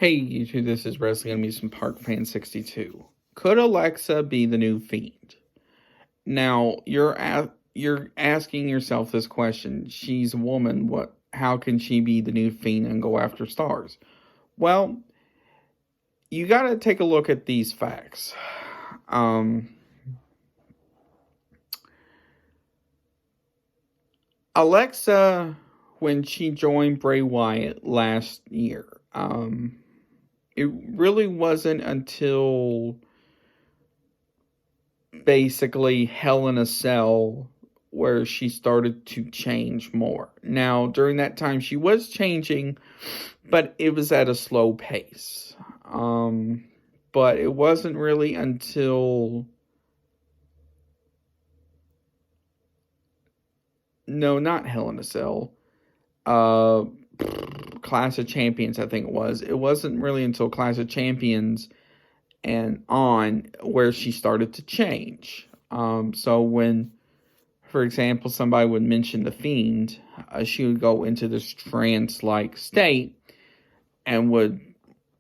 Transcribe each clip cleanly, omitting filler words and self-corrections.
Hey YouTube, this is Wrestling Amusement Park Fan 62. Could Alexa be the new Fiend? Now you're asking yourself this question. She's a woman. How can she be the new Fiend and go after stars? Well, you got to take a look at these facts. Alexa, when she joined Bray Wyatt last year, it really wasn't until basically Hell in a Cell where she started to change more. Now, during that time, she was changing, but it was at a slow pace. But it wasn't really until... No, not Hell in a Cell. Clash of Champions, I think it was. It wasn't really until Clash of Champions and on where she started to change. So when, for example, somebody would mention the Fiend, she would go into this trance-like state and would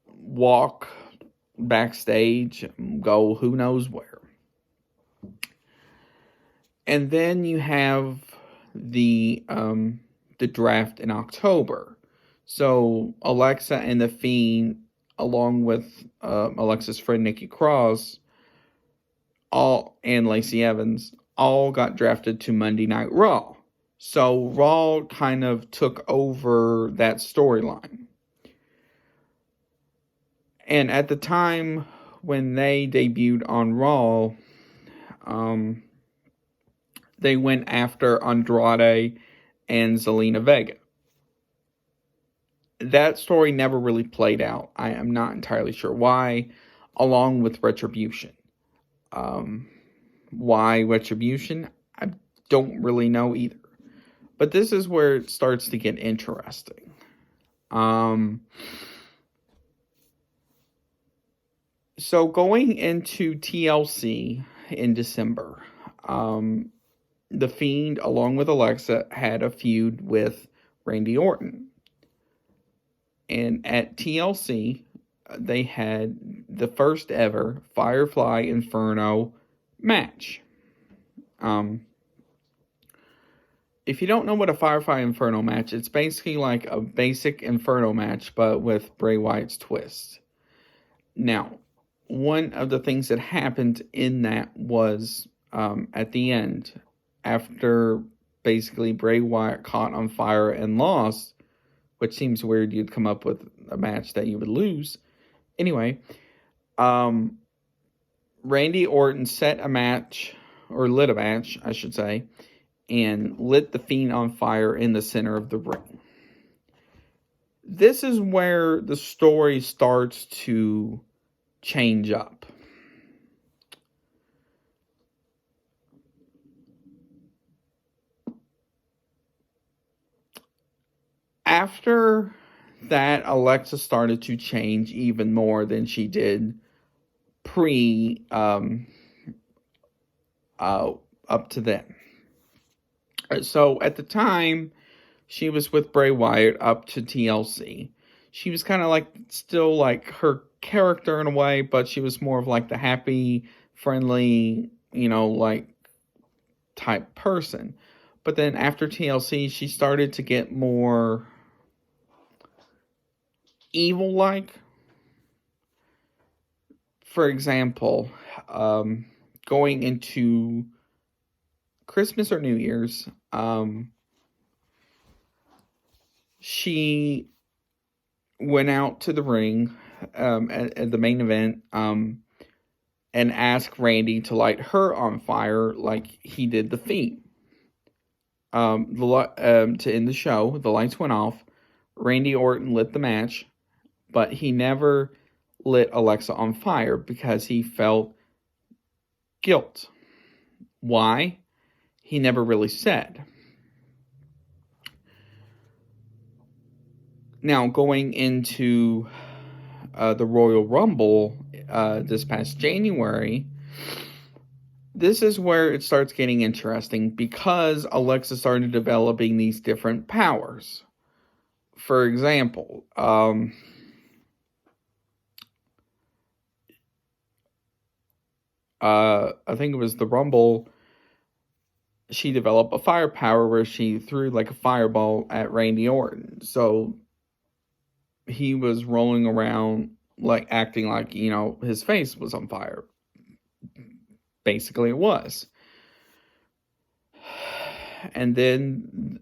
walk backstage, go who knows where. And then you have the draft in October. So Alexa and the Fiend, along with Alexa's friend Nikki Cross, and Lacey Evans, all got drafted to Monday Night Raw. So Raw kind of took over that storyline. And at the time when they debuted on Raw, they went after Andrade and Zelina Vega. That story never really played out. I am not entirely sure why, along with Retribution. Why Retribution? I don't really know either. But this is where it starts to get interesting. So going into TLC in December, The Fiend, along with Alexa, had a feud with Randy Orton. And at TLC, they had the first ever Firefly Inferno match. If you don't know what a Firefly Inferno match, it's basically like a basic Inferno match, but with Bray Wyatt's twist. Now, one of the things that happened in that was at the end, after basically Bray Wyatt caught on fire and lost, which seems weird you'd come up with a match that you would lose. Anyway, Randy Orton set a match, or lit a match, I should say, and lit the Fiend on fire in the center of the ring. This is where the story starts to change up. After that, Alexa started to change even more than she did up to then. So at the time, she was with Bray Wyatt up to TLC. She was kind of like still like her character in a way, but she was more of like the happy, friendly, like type person. But then after TLC, she started to get more evil-like. For example, going into Christmas or New Year's, she went out to the ring at the main event and asked Randy to light her on fire like he did the Fiend. To end the show, the lights went off. Randy Orton lit the match, but he never lit Alexa on fire because he felt guilt. Why? He never really said. Now, going into the Royal Rumble this past January, this is where it starts getting interesting because Alexa started developing these different powers. For example, I think it was the Rumble, she developed a firepower where she threw like a fireball at Randy Orton. So he was rolling around like acting like, his face was on fire. Basically it was. And then,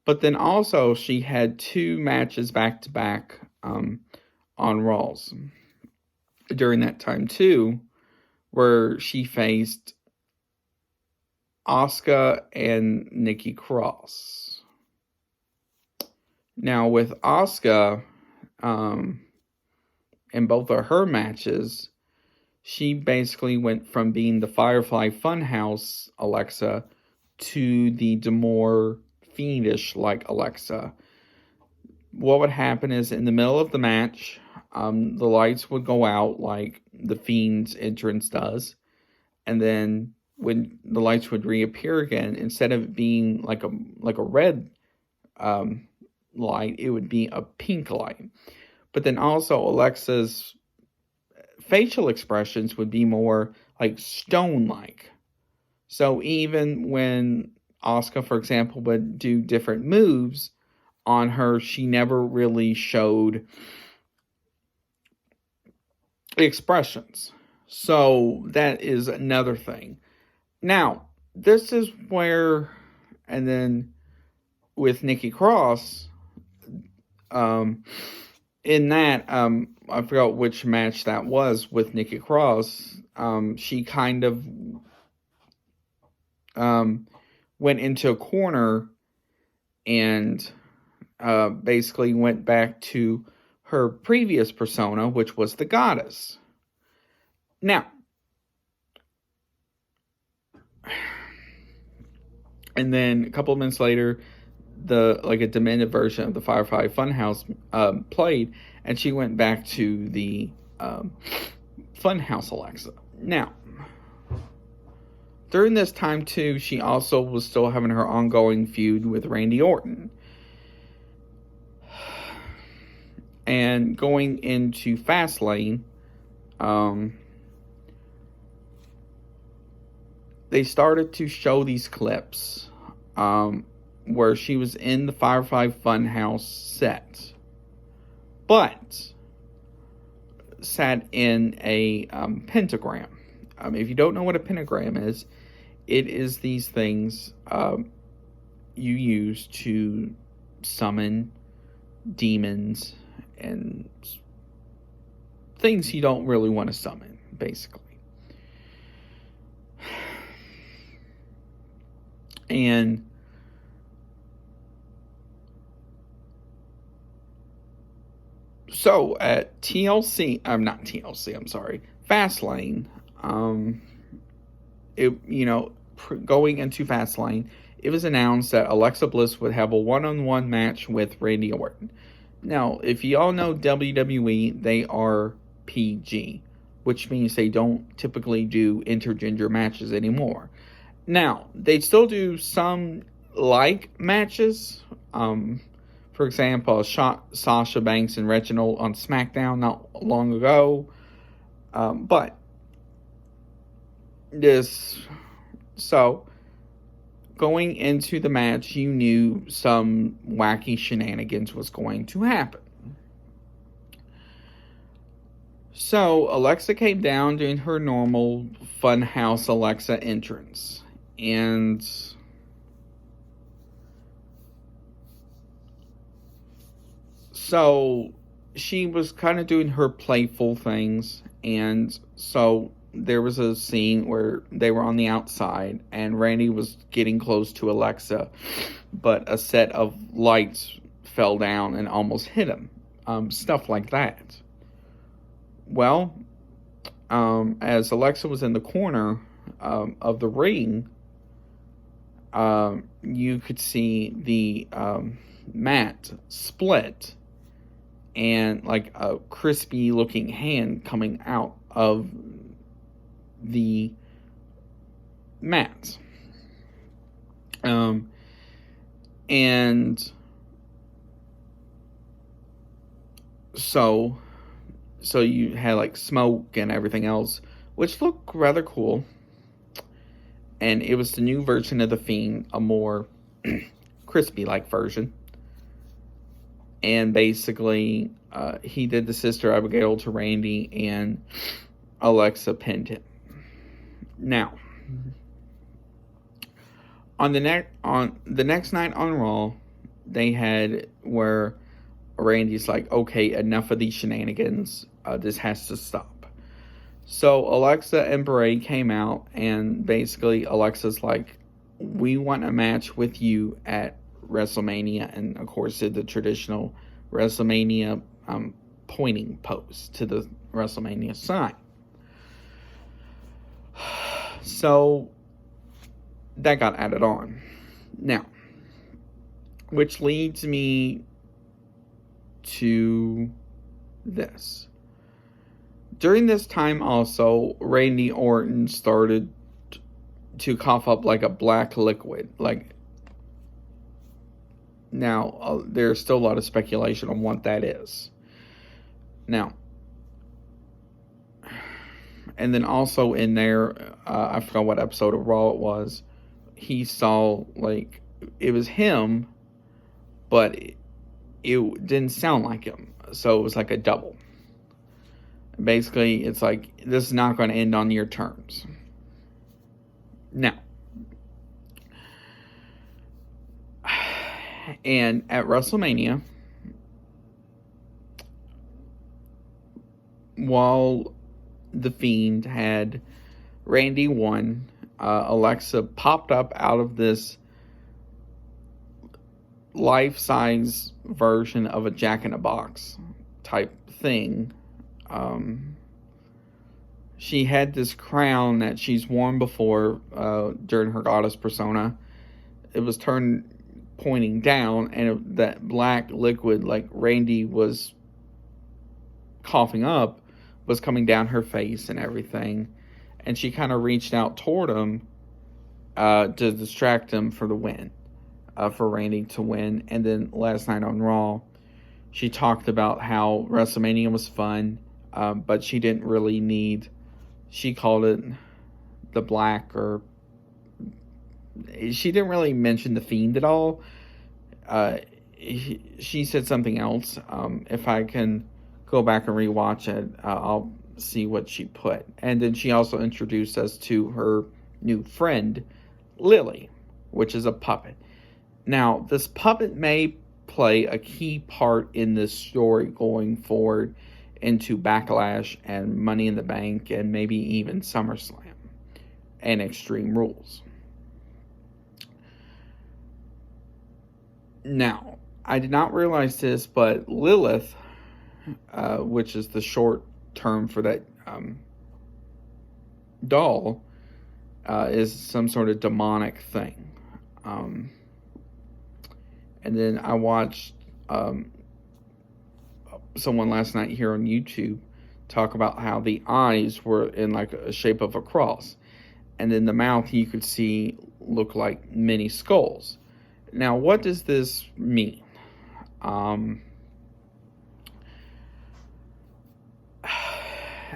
but then also she had 2 matches back to back on Raws during that time too, where she faced Asuka and Nikki Cross. Now with Asuka, in both of her matches, she basically went from being the Firefly Funhouse Alexa to the more fiendish like Alexa. What would happen is in the middle of the match, the lights would go out like the Fiend's entrance does, and then when the lights would reappear again, instead of it being like a red light, it would be a pink light. But then also Alexa's facial expressions would be more like stone-like. So even when Asuka, for example, would do different moves on her, she never really showed expressions. So that is another thing. Now, this is where, and then with Nikki Cross, in that, I forgot which match that was with Nikki Cross, she kind of went into a corner and basically went back to her previous persona, which was the goddess. Now, and then a couple of minutes later, a demented version of the Firefly Funhouse played, and she went back to the Funhouse Alexa. Now, during this time too, she also was still having her ongoing feud with Randy Orton. And going into Fastlane, they started to show these clips where she was in the Firefly Funhouse set, but sat in a pentagram. If you don't know what a pentagram is, it is these things you use to summon demons and things you don't really want to summon, basically. And so at TLC, not TLC, I'm sorry, Fastlane, going into Fastlane, it was announced that Alexa Bliss would have a one-on-one match with Randy Orton. Now, if you all know WWE, they are PG, which means they don't typically do intergender matches anymore. Now, they still do some like matches. For example, Sasha Banks and Reginald on SmackDown not long ago. But going into the match, you knew some wacky shenanigans was going to happen. So Alexa came down doing her normal Funhouse Alexa entrance. And so she was kind of doing her playful things. And so there was a scene where they were on the outside and Randy was getting close to Alexa, but a set of lights fell down and almost hit him. Stuff like that. Well, as Alexa was in the corner of the ring, you could see the mat split and like a crispy looking hand coming out of the mat. And so you had like smoke and everything else which looked rather cool. And it was the new version of the Fiend, a more crispy-like version. And basically, he did the Sister Abigail to Randy, and Alexa pinned him. Now, on the next night on Raw, they had where Randy's like, okay, enough of these shenanigans. This has to stop. So Alexa and Bray came out, and basically Alexa's like, we want a match with you at WrestleMania, and of course did the traditional WrestleMania pointing pose to the WrestleMania sign. So that got added on. Now, which leads me to this. During this time also, Randy Orton started to cough up like a black liquid. Now, there's still a lot of speculation on what that is. Now, and then also in there, I forgot what episode of Raw it was, he saw, like, it was him, but it didn't sound like him. So it was like a double. Basically, it's like, this is not going to end on your terms. Now, and at WrestleMania, while the Fiend had Randy won, Alexa popped up out of this life-size version of a Jack-in-a-Box type thing. She had this crown that she's worn before during her goddess persona. It was turned pointing down, and that black liquid, like Randy was coughing up, was coming down her face and everything. And she kind of reached out toward him to distract him for the win, for Randy to win. And then last night on Raw, she talked about how WrestleMania was fun, but she didn't really need, she called it the black, or she didn't really mention the Fiend at all. She said something else. If I can go back and rewatch it, I'll see what she put. And then she also introduced us to her new friend, Lily, which is a puppet. Now, this puppet may play a key part in this story going forward into Backlash and Money in the Bank and maybe even SummerSlam and Extreme Rules. Now, I did not realize this, but Lilith, which is the short term for that doll, is some sort of demonic thing. And then I watched someone last night here on YouTube talk about how the eyes were in like a shape of a cross, and then the mouth you could see look like mini skulls. Now, what does this mean? And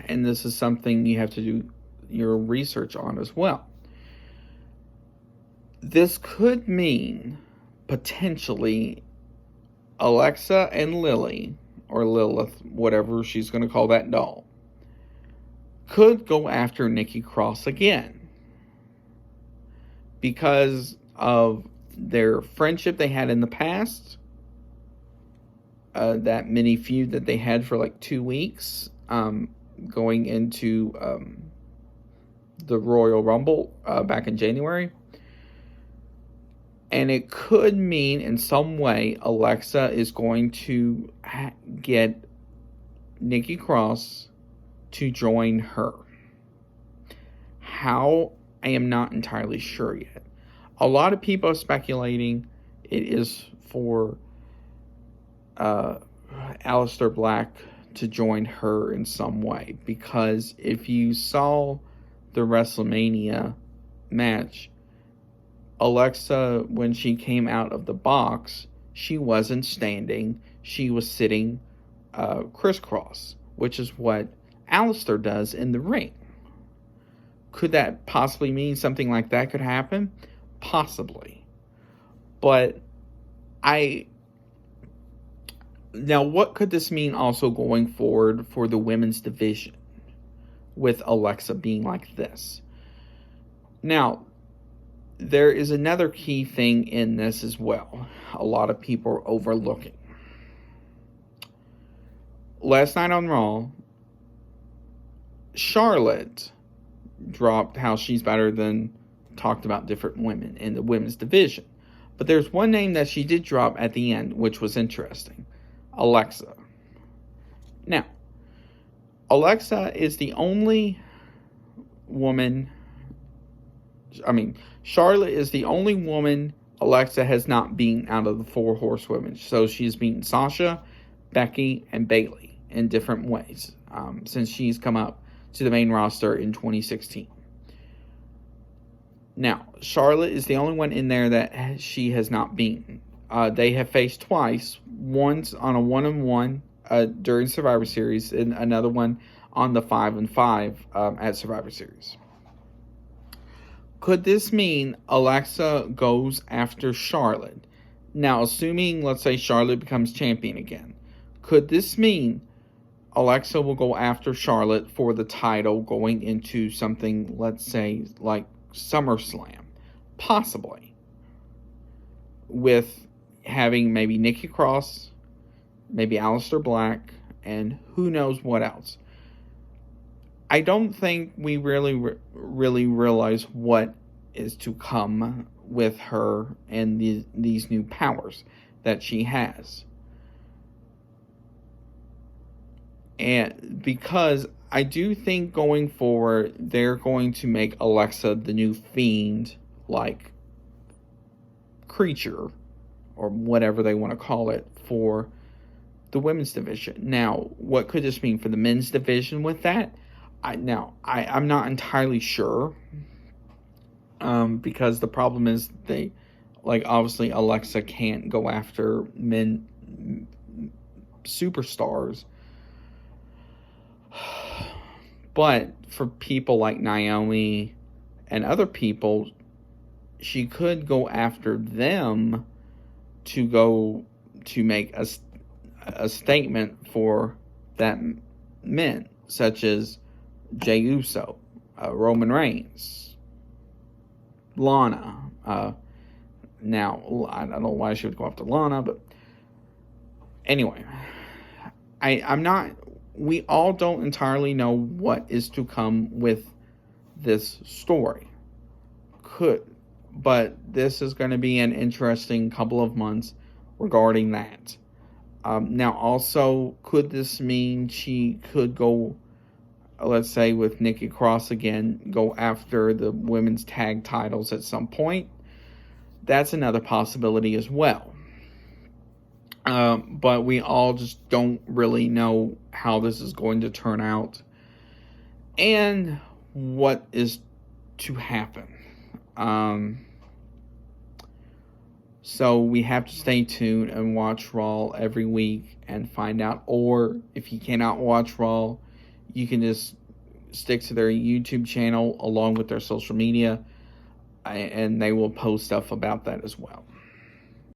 this is something you have to do your research on as well. This could mean potentially Alexa and Lily, or Lilith, whatever she's going to call that doll, could go after Nikki Cross again because of their friendship they had in the past, that mini feud that they had for like 2 weeks, going into the Royal Rumble back in January. And it could mean in some way Alexa is going to get Nikki Cross to join her. How? I am not entirely sure yet. A lot of people are speculating it is for Aleister Black to join her in some way. Because if you saw the WrestleMania match, Alexa, when she came out of the box, she wasn't standing. She was sitting crisscross, which is what Aleister does in the ring. Could that possibly mean something like that could happen? Possibly. But now what could this mean also going forward for the women's division with Alexa being like this? Now, there is another key thing in this as well. A lot of people are overlooking. Last night on Raw, Charlotte dropped how she's better than talked about different women in the women's division. But there's one name that she did drop at the end, which was interesting. Alexa. Now, Alexa is the only woman, Charlotte is the only woman Alexa has not beaten out of the 4 horsewomen. So she's beaten Sasha, Becky, and Bayley in different ways since she's come up to the main roster in 2016. Now, Charlotte is the only one in there that she has not beaten. They have faced twice, once on a 1-on-1 during Survivor Series, and another one on the 5-on-5 at Survivor Series. Could this mean Alexa goes after Charlotte? Now, assuming, let's say, Charlotte becomes champion again, could this mean Alexa will go after Charlotte for the title going into something, let's say, like SummerSlam? Possibly. With having maybe Nikki Cross, maybe Aleister Black, and who knows what else. I don't think we really realize what is to come with her and these new powers that she has. And because I do think going forward, they're going to make Alexa the new fiend, like, creature, or whatever they want to call it, for the women's division. Now, what could this mean for the men's division with that? I'm not entirely sure. Because the problem is obviously Alexa can't go after men superstars. But for people like Naomi and other people, she could go after them to make a statement for that men, such as Jey Uso, Roman Reigns, Lana. Now, I don't know why she would go after Lana, but anyway, we all don't entirely know what is to come with this story. But this is going to be an interesting couple of months regarding that. Now, also, could this mean she could go, let's say, with Nikki Cross again, go after the women's tag titles at some point? That's another possibility as well. But we all just don't really know how this is going to turn out and what is to happen. So we have to stay tuned and watch Raw every week and find out. Or if you cannot watch Raw, you can just stick to their YouTube channel along with their social media, and they will post stuff about that as well.